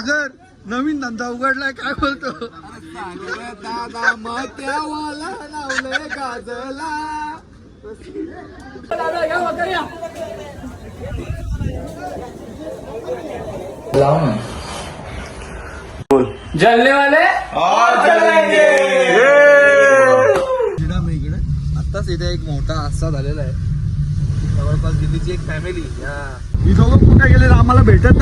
सागर नवीन धंदा उघडलाय काय बोलतो दादा मत्यावाला लावलंय गाजला. जलने वाले आताच इथे एक मोठा हादसा झालेला आहे. जवळपास दिल्लीची एक फॅमिली ही दोघं कुठे गेले आम्हाला भेटत नाही.